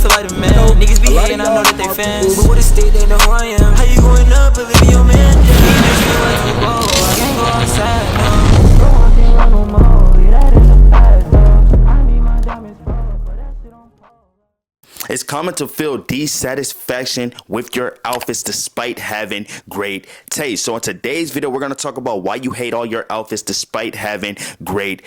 feel like the man. Niggas be hating, I know that they fans. But with the state, they know who I am. How you going up if it be your man? He makes me like a ball. I can't go outside, no. Bro, I can't run no more. Yeah, that is the past, though. I need my diamonds fall, but that shit on pause. It's common to feel dissatisfaction with your outfits despite having great taste. So in today's video, we're going to talk about why you hate all your outfits despite having great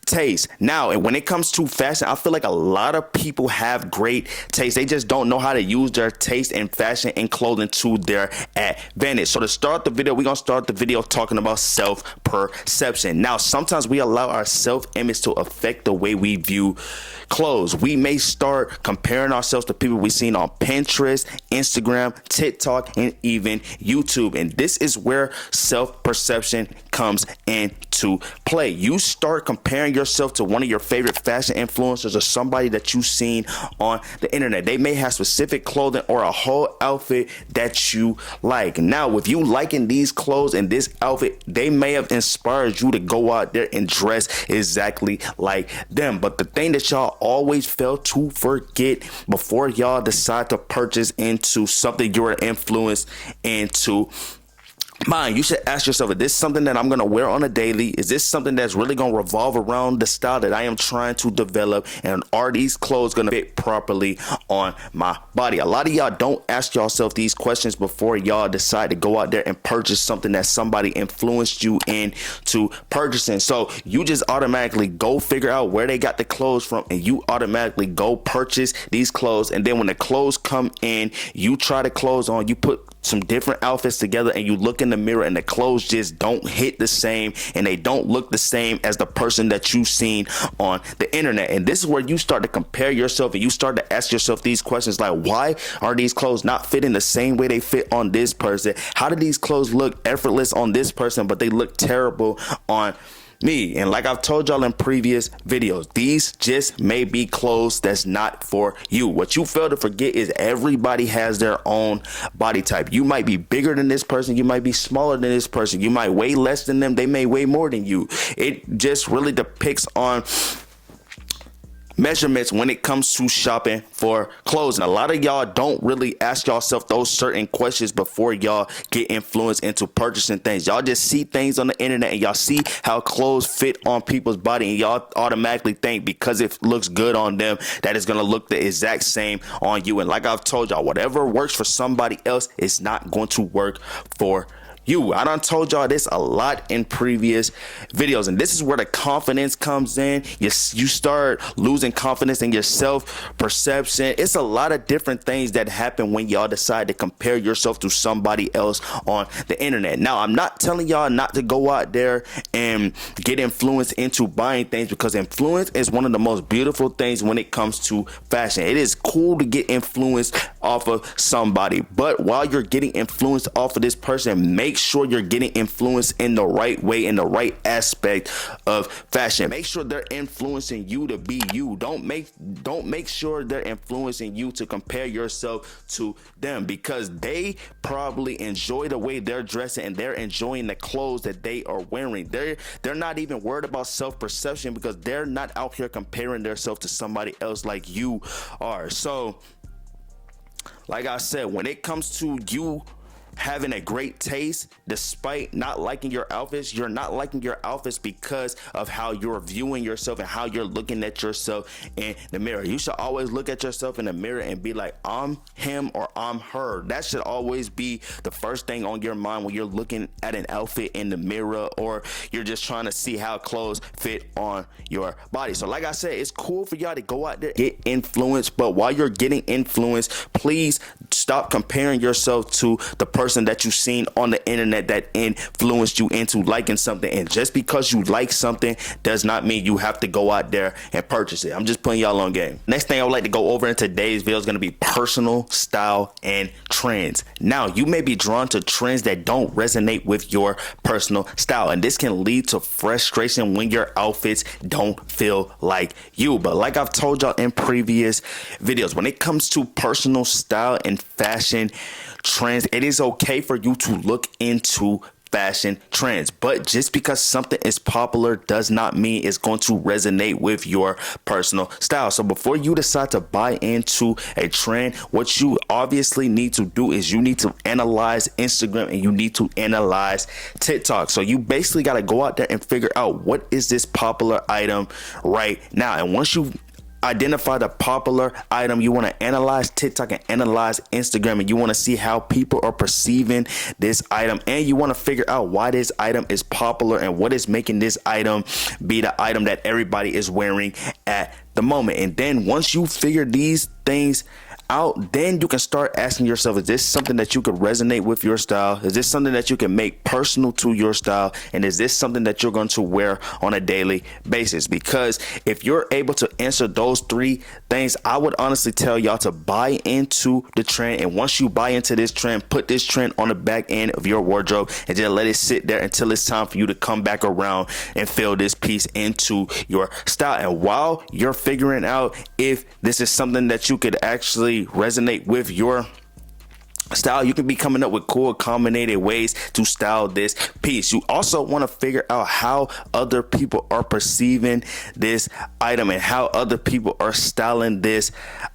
taste. Now, and when it comes to fashion, I feel like a lot of people have great taste. They just don't know how to use their taste in fashion and clothing to their advantage. So to start the video, we're going to start the video talking about self-perception. Now, sometimes we allow our self-image to affect the way we view clothes. We may start comparing ourselves to people we've seen on Pinterest, Instagram, TikTok, and even YouTube. And this is where self-perception comes into play. You start comparing yourself to one of your favorite fashion influencers or somebody that you've seen on the internet. They may have specific clothing or a whole outfit that you like. Now, with you liking these clothes and this outfit, they may have inspired you to go out there and dress exactly like them. But the thing that y'all always fail to forget before y'all decide to purchase into something you're influenced into, you should ask yourself, is this something that I'm going to wear on a daily? Is this something that's really going to revolve around the style that I am trying to develop? And are these clothes going to fit properly on my body? A lot of y'all don't ask yourself these questions before y'all decide to go out there and purchase something that somebody influenced you into purchasing. So you just automatically go figure out where they got the clothes from and you automatically go purchase these clothes. And then when the clothes come in, you try the clothes on, you put some different outfits together and you look in the mirror and the clothes just don't hit the same and they don't look the same as the person that you've seen on the internet. And this is where you start to compare yourself and you start to ask yourself these questions like, why are these clothes not fitting the same way they fit on this person? How do these clothes look effortless on this person but they look terrible on me? And like I've told y'all in previous videos, these just may be clothes that's not for you. What you fail to forget is everybody has their own body type. You might be bigger than this person. You might be smaller than this person. You might weigh less than them. They may weigh more than you. It just really depicts on measurements when it comes to shopping for clothes. And a lot of y'all don't really ask yourself those certain questions before y'all get influenced into purchasing things. Y'all just see things on the internet and y'all see how clothes fit on people's body and y'all automatically think because it looks good on them that it's gonna look the exact same on you. And like I've told y'all, whatever works for somebody else is not going to work for you. I done told y'all this a lot in previous videos, and this is where the confidence comes in. You start losing confidence in your self-perception. It's a lot of different things that happen when y'all decide to compare yourself to somebody else on the internet. Now, I'm not telling y'all not to go out there and get influenced into buying things, because influence is one of the most beautiful things when it comes to fashion. It is cool to get influenced off of somebody, but while you're getting influenced off of this person, make sure you're getting influenced in the right way, in the right aspect of fashion. Make sure they're influencing you to be you. Don't make sure they're influencing you to compare yourself to them, because they probably enjoy the way they're dressing and they're enjoying the clothes that they are wearing. They're not even worried about self-perception because they're not out here comparing themselves to somebody else like you are. So like I said, when it comes to you having a great taste, despite not liking your outfits, you're not liking your outfits because of how you're viewing yourself and how you're looking at yourself in the mirror. You should always look at yourself in the mirror and be like, I'm him or I'm her. That should always be the first thing on your mind when you're looking at an outfit in the mirror, or you're just trying to see how clothes fit on your body. So like I said, it's cool for y'all to go out there, get influenced, but while you're getting influenced, please stop comparing yourself to the person that you've seen on the internet that influenced you into liking something. And just because you like something does not mean you have to go out there and purchase it. I'm just putting y'all on game. Next thing I would like to go over in today's video is going to be personal style and trends. Now, you may be drawn to trends that don't resonate with your personal style, and this can lead to frustration when your outfits don't feel like you. But like I've told y'all in previous videos, when it comes to personal style and fashion trends, it is okay for you to look into fashion trends. But just because something is popular does not mean it's going to resonate with your personal style. So before you decide to buy into a trend, what you obviously need to do is you need to analyze Instagram and you need to analyze TikTok. So you basically got to go out there and figure out what is this popular item right now. And once you identify the popular item, you want to analyze TikTok and analyze Instagram, and you want to see how people are perceiving this item, and you want to figure out why this item is popular and what is making this item be the item that everybody is wearing at the moment. And then once you figure these things out, then you can start asking yourself, is this something that you could resonate with your style? Is this something that you can make personal to your style? And is this something that you're going to wear on a daily basis? Because if you're able to answer those three things, I would honestly tell y'all to buy into the trend. And once you buy into this trend, put this trend on the back end of your wardrobe and just let it sit there until it's time for you to come back around and fill this piece into your style. And while you're figuring out if this is something that you could actually resonate with your style, you can be coming up with cool combinated ways to style this piece. You also want to figure out how other people are perceiving this item and how other people are styling this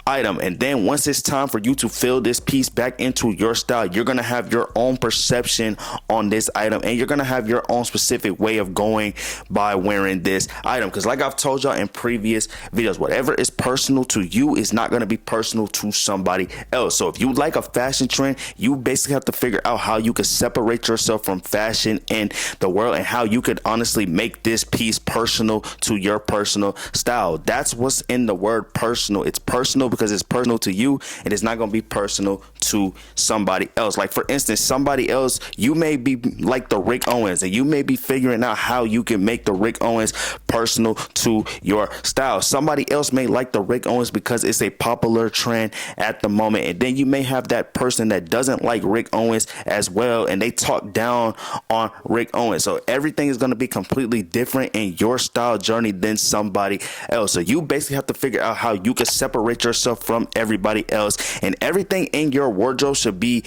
item. And then once it's time for you to fill this piece back into your style, you're going to have your own perception on this item, and you're going to have your own specific way of going by wearing this item. Because like I've told y'all in previous videos, whatever is personal to you is not going to be personal to somebody else. So if you like a fashion trend, you basically have to figure out how you could separate yourself from fashion in the world and how you could honestly make this piece personal to your personal style. That's what's in the word personal. It's personal because it's personal to you, and it's not going to be personal to somebody else. Like for instance, somebody else, you may be like the Rick Owens, and you may be figuring out how you can make the Rick Owens personal to your style. Somebody else may like the Rick Owens because it's a popular trend at the moment, and then you may have that person that doesn't like Rick Owens as well, and they talk down on Rick Owens. So everything is going to be completely different in your style journey than somebody else. So you basically have to figure out how you can separate yourself from everybody else, and everything in your wardrobe should be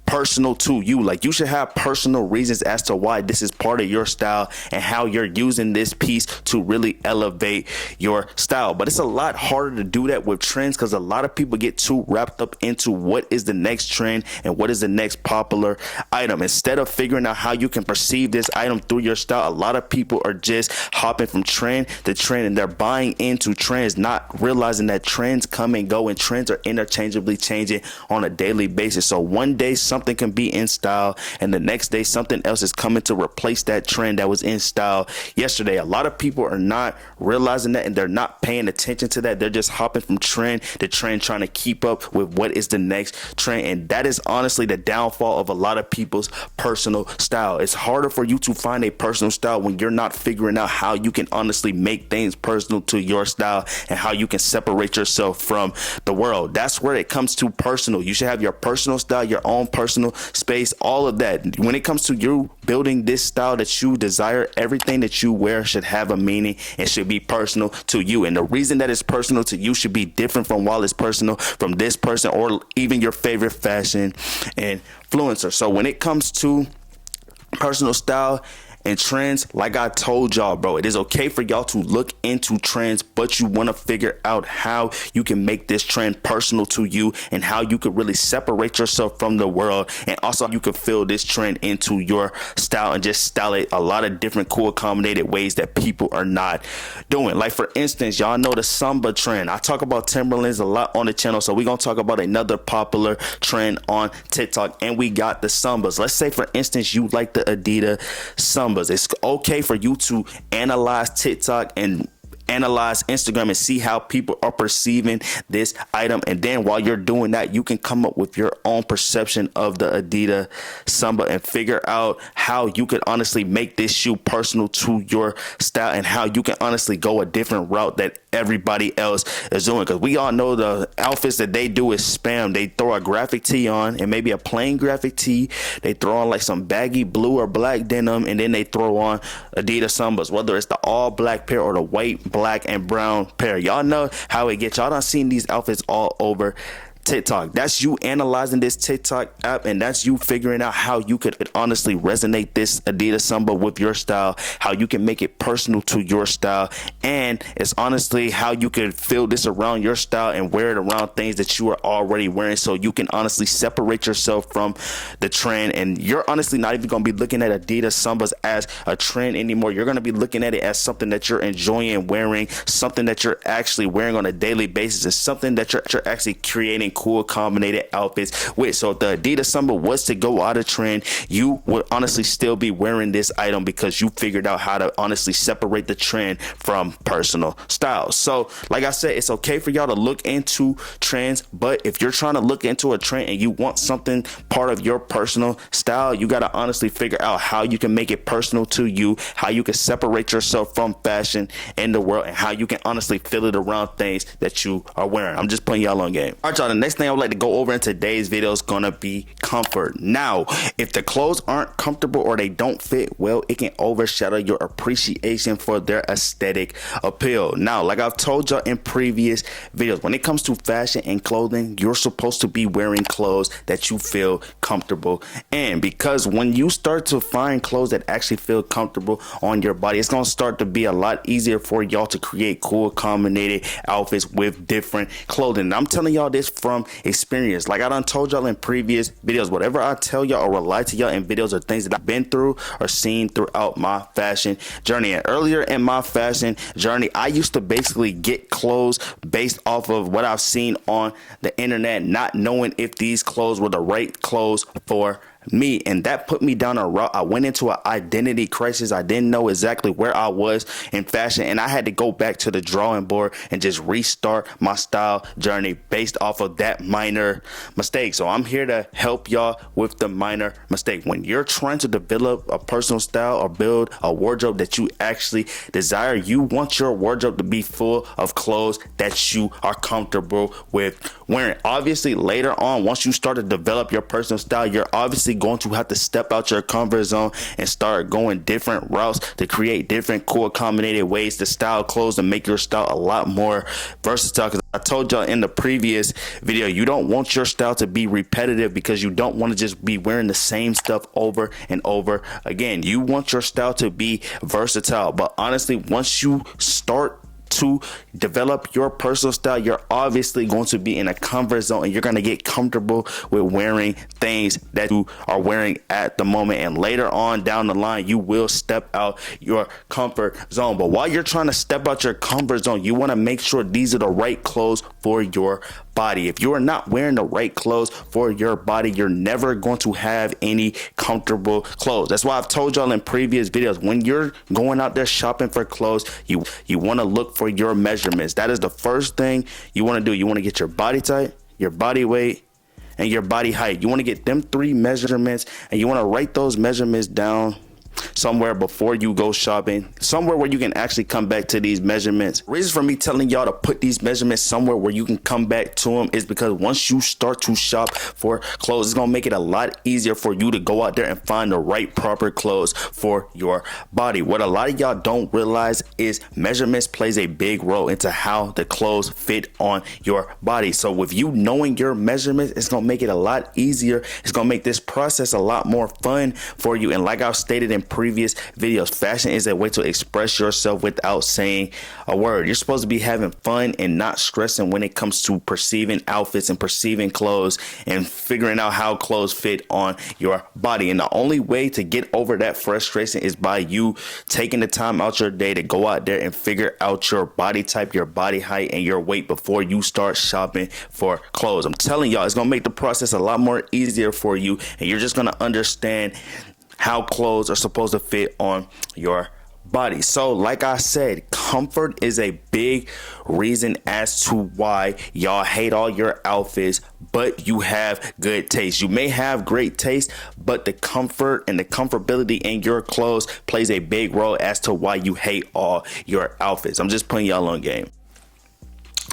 personal to you. Like you should have personal reasons as to why this is part of your style and how you're using this piece to really elevate your style. But it's a lot harder to do that with trends because a lot of people get too wrapped up into what is the next trend and what is the next popular item. Instead of figuring out how you can perceive this item through your style, a lot of people are just hopping from trend to trend, and they're buying into trends, not realizing that trends come and go and trends are interchangeably changing on a daily basis. So one day something can be in style, and the next day something else is coming to replace that trend that was in style yesterday. A lot of people are not realizing that, and they're not paying attention to that. They're just hopping from trend to trend, trying to keep up with what is the next trend. And that is honestly the downfall of a lot of people's personal style. It's harder for you to find a personal style when you're not figuring out how you can honestly make things personal to your style and how you can separate yourself from the world. That's where it comes to personal. You should have your personal style, your own personal space, all of that. When it comes to you building this style that you desire, everything that you wear should have a meaning and should be personal to you. And the reason that it's personal to you should be different from while it's personal from this person or even your favorite fashion influencer. So when it comes to personal style and trends, like I told y'all, bro, it is okay for y'all to look into trends, but you want to figure out how you can make this trend personal to you and how you could really separate yourself from the world, and also you could fill this trend into your style and just style it a lot of different cool accommodated ways that people are not doing. Like for instance, y'all know the Samba trend. I talk about Timberlands a lot on the channel, so we're gonna talk about another popular trend on TikTok, and we got the Sambas. Let's say for instance you like the Adidas Samba. It's okay for you to analyze TikTok and analyze Instagram and see how people are perceiving this item. And then while you're doing that, you can come up with your own perception of the Adidas Samba and figure out how you could honestly make this shoe personal to your style and how you can honestly go a different route that everybody else is doing. Because we all know the outfits that they do is spam. They throw a graphic tee on and maybe a plain graphic tee. They throw on like some baggy blue or black denim, and then they throw on Adidas Sambas, whether it's the all black pair or the white, black and brown pair. Y'all know how it gets. Y'all done seen these outfits all over TikTok. That's you analyzing this TikTok app, and that's you figuring out how you could honestly resonate this Adidas Samba with your style, how you can make it personal to your style, and it's honestly how you can feel this around your style and wear it around things that you are already wearing, so you can honestly separate yourself from the trend. And you're honestly not even going to be looking at Adidas Sambas as a trend anymore. You're going to be looking at it as something that you're enjoying wearing, something that you're actually wearing on a daily basis, and something that you're actually creating cool combinated outfits with. So if the Adidas Samba was to go out of trend, you would honestly still be wearing this item because you figured out how to honestly separate the trend from personal style. So like I said, it's okay for y'all to look into trends, but if you're trying to look into a trend and you want something part of your personal style, you got to honestly figure out how you can make it personal to you, how you can separate yourself from fashion in the world, and how you can honestly feel it around things that you are wearing. I'm just putting y'all on game. All right, y'all, the next thing I would like to go over in today's video is gonna be comfort. Now, if the clothes aren't comfortable or they don't fit well, it can overshadow your appreciation for their aesthetic appeal. Now, like I've told y'all in previous videos, when it comes to fashion and clothing, you're supposed to be wearing clothes that you feel comfortable in, because when you start to find clothes that actually feel comfortable on your body, it's gonna start to be a lot easier for y'all to create cool combinated outfits with different clothing. And I'm telling y'all this from experience. Like I done told y'all in previous videos, whatever I tell y'all or lie to y'all in videos are things that I've been through or seen throughout my fashion journey. And earlier in my fashion journey, I used to basically get clothes based off of what I've seen on the internet, not knowing if these clothes were the right clothes for me, and that put me down a route. I went into an identity crisis. I didn't know exactly where I was in fashion, and I had to go back to the drawing board and just restart my style journey based off of that minor mistake. So I'm here to help y'all with the minor mistake. When you're trying to develop a personal style or build a wardrobe that you actually desire, you want your wardrobe to be full of clothes that you are comfortable with wearing. Obviously, later on, once you start to develop your personal style, you're obviously going to have to step out your comfort zone and start going different routes to create different cool combinated ways to style clothes and make your style a lot more versatile. Because I told y'all in the previous video, you don't want your style to be repetitive, because you don't want to just be wearing the same stuff over and over again. You want your style to be versatile. But honestly, once you start to develop your personal style, you're obviously going to be in a comfort zone, and you're going to get comfortable with wearing things that you are wearing at the moment. And later on down the line, you will step out your comfort zone. But while you're trying to step out your comfort zone, you want to make sure these are the right clothes for your body. If you are not wearing the right clothes for your body, you're never going to have any comfortable clothes. That's why I've told y'all in previous videos, when you're going out there shopping for clothes, you want to look for your measurements. That is the first thing you want to do. You want to get your body type, your body weight, and your body height. You want to get them 3 measurements, and you want to write those measurements down somewhere before you go shopping, somewhere where you can actually come back to these measurements. Reason for me telling y'all to put these measurements somewhere where you can come back to them is because once you start to shop for clothes, it's gonna make it a lot easier for you to go out there and find the right proper clothes for your body. What a lot of y'all don't realize is measurements plays a big role into how the clothes fit on your body. So with you knowing your measurements, it's gonna make it a lot easier. It's gonna make this process a lot more fun for you. And like I've stated in previous videos, fashion is a way to express yourself without saying a word. You're supposed to be having fun and not stressing when it comes to perceiving outfits and perceiving clothes and figuring out how clothes fit on your body. And the only way to get over that frustration is by you taking the time out your day to go out there and figure out your body type, your body height, and your weight before you start shopping for clothes. I'm telling y'all, it's gonna make the process a lot more easier for you, and you're just gonna understand how clothes are supposed to fit on your body. So like I said, comfort is a big reason as to why y'all hate all your outfits, but you have good taste. You may have great taste, but the comfort and the comfortability in your clothes plays a big role as to why you hate all your outfits. I'm just putting y'all on game.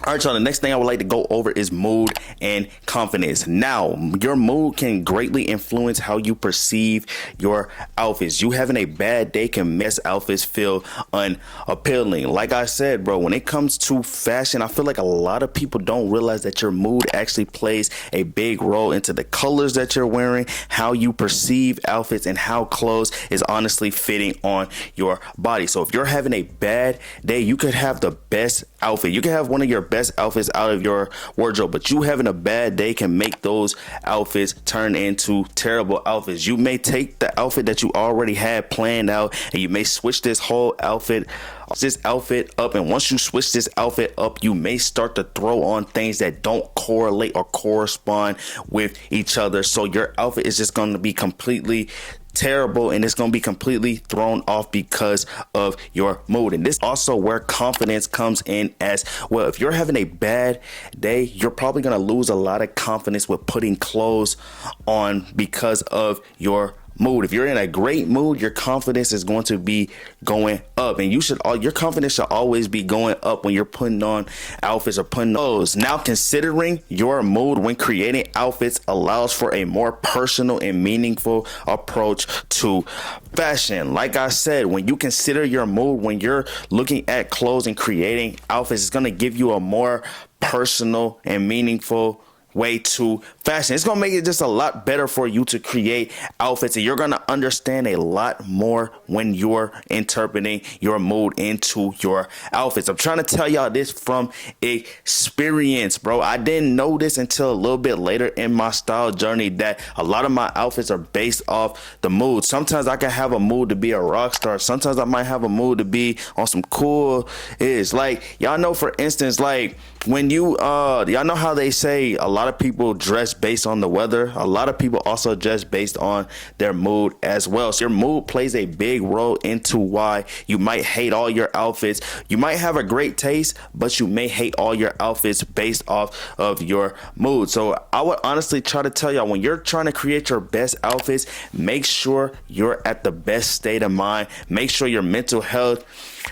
All right, y'all, the next thing I would like to go over is mood and confidence. Now, your mood can greatly influence how you perceive your outfits. You having a bad day can make outfits feel unappealing. Like I said, bro, when it comes to fashion, I feel like a lot of people don't realize that your mood actually plays a big role into the colors that you're wearing, how you perceive outfits, and how clothes is honestly fitting on your body. So if you're having a bad day, you could have the best outfit. You can have one of your best outfits out of your wardrobe, but you having a bad day can make those outfits turn into terrible outfits. You may take the outfit that you already had planned out and you may switch this outfit up, and once you switch this outfit up, you may start to throw on things that don't correlate or correspond with each other. So your outfit is just going to be completely terrible, and it's going to be completely thrown off because of your mood. And this also where confidence comes in as well. If you're having a bad day, you're probably going to lose a lot of confidence with putting clothes on because of your mood. If you're in a great mood, your confidence is going to be going up, and your confidence should always be going up when you're putting on outfits or putting those. Now, considering your mood when creating outfits allows for a more personal and meaningful approach to fashion. Like I said, when you consider your mood when you're looking at clothes and creating outfits, it's going to give you a more personal and meaningful way to fashion. It's gonna make it just a lot better for you to create outfits, and you're gonna understand a lot more when you're interpreting your mood into your outfits. I'm trying to tell y'all this from experience, bro. I didn't know this until a little bit later in my style journey, that a lot of my outfits are based off the mood. Sometimes I can have a mood to be a rock star. Sometimes I might have a mood to be on some cool like, y'all know, for instance, like when y'all know how they say a lot of people dress based on the weather. A lot of people also dress based on their mood as well. So your mood plays a big role into why you might hate all your outfits. You might have a great taste, but you may hate all your outfits based off of your mood. So I would honestly try to tell y'all, when you're trying to create your best outfits, make sure you're at the best state of mind. Make sure your mental health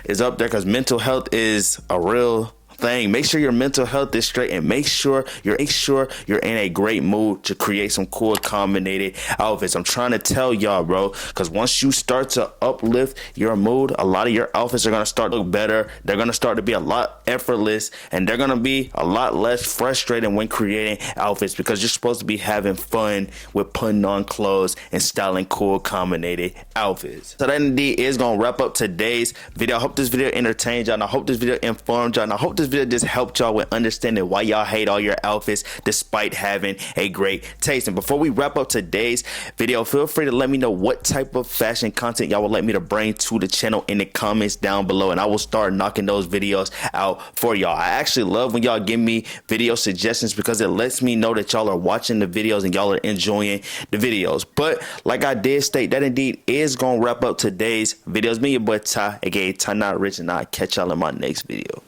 is up there, because mental health is a real thing. Make sure your mental health is straight, and make sure you're in a great mood to create some cool combinated outfits. I'm trying to tell y'all, bro, because once you start to uplift your mood, a lot of your outfits are going to start to look better. They're going to start to be a lot effortless, and they're going to be a lot less frustrating when creating outfits, because you're supposed to be having fun with putting on clothes and styling cool combinated outfits. So that indeed is going to wrap up today's video. I hope this video entertained y'all, and I hope this video informed y'all, and I hope this video just helped y'all with understanding why y'all hate all your outfits despite having a great taste. And before we wrap up today's video, feel free to let me know what type of fashion content y'all would like me to bring to the channel in the comments down below, and I will start knocking those videos out for y'all. I actually love when y'all give me video suggestions, because it lets me know that y'all are watching the videos and y'all are enjoying the videos. But like I did state, that indeed is gonna wrap up today's videos. Me, your boy Ty, aka tynotrixhh, and I'll catch y'all in my next video.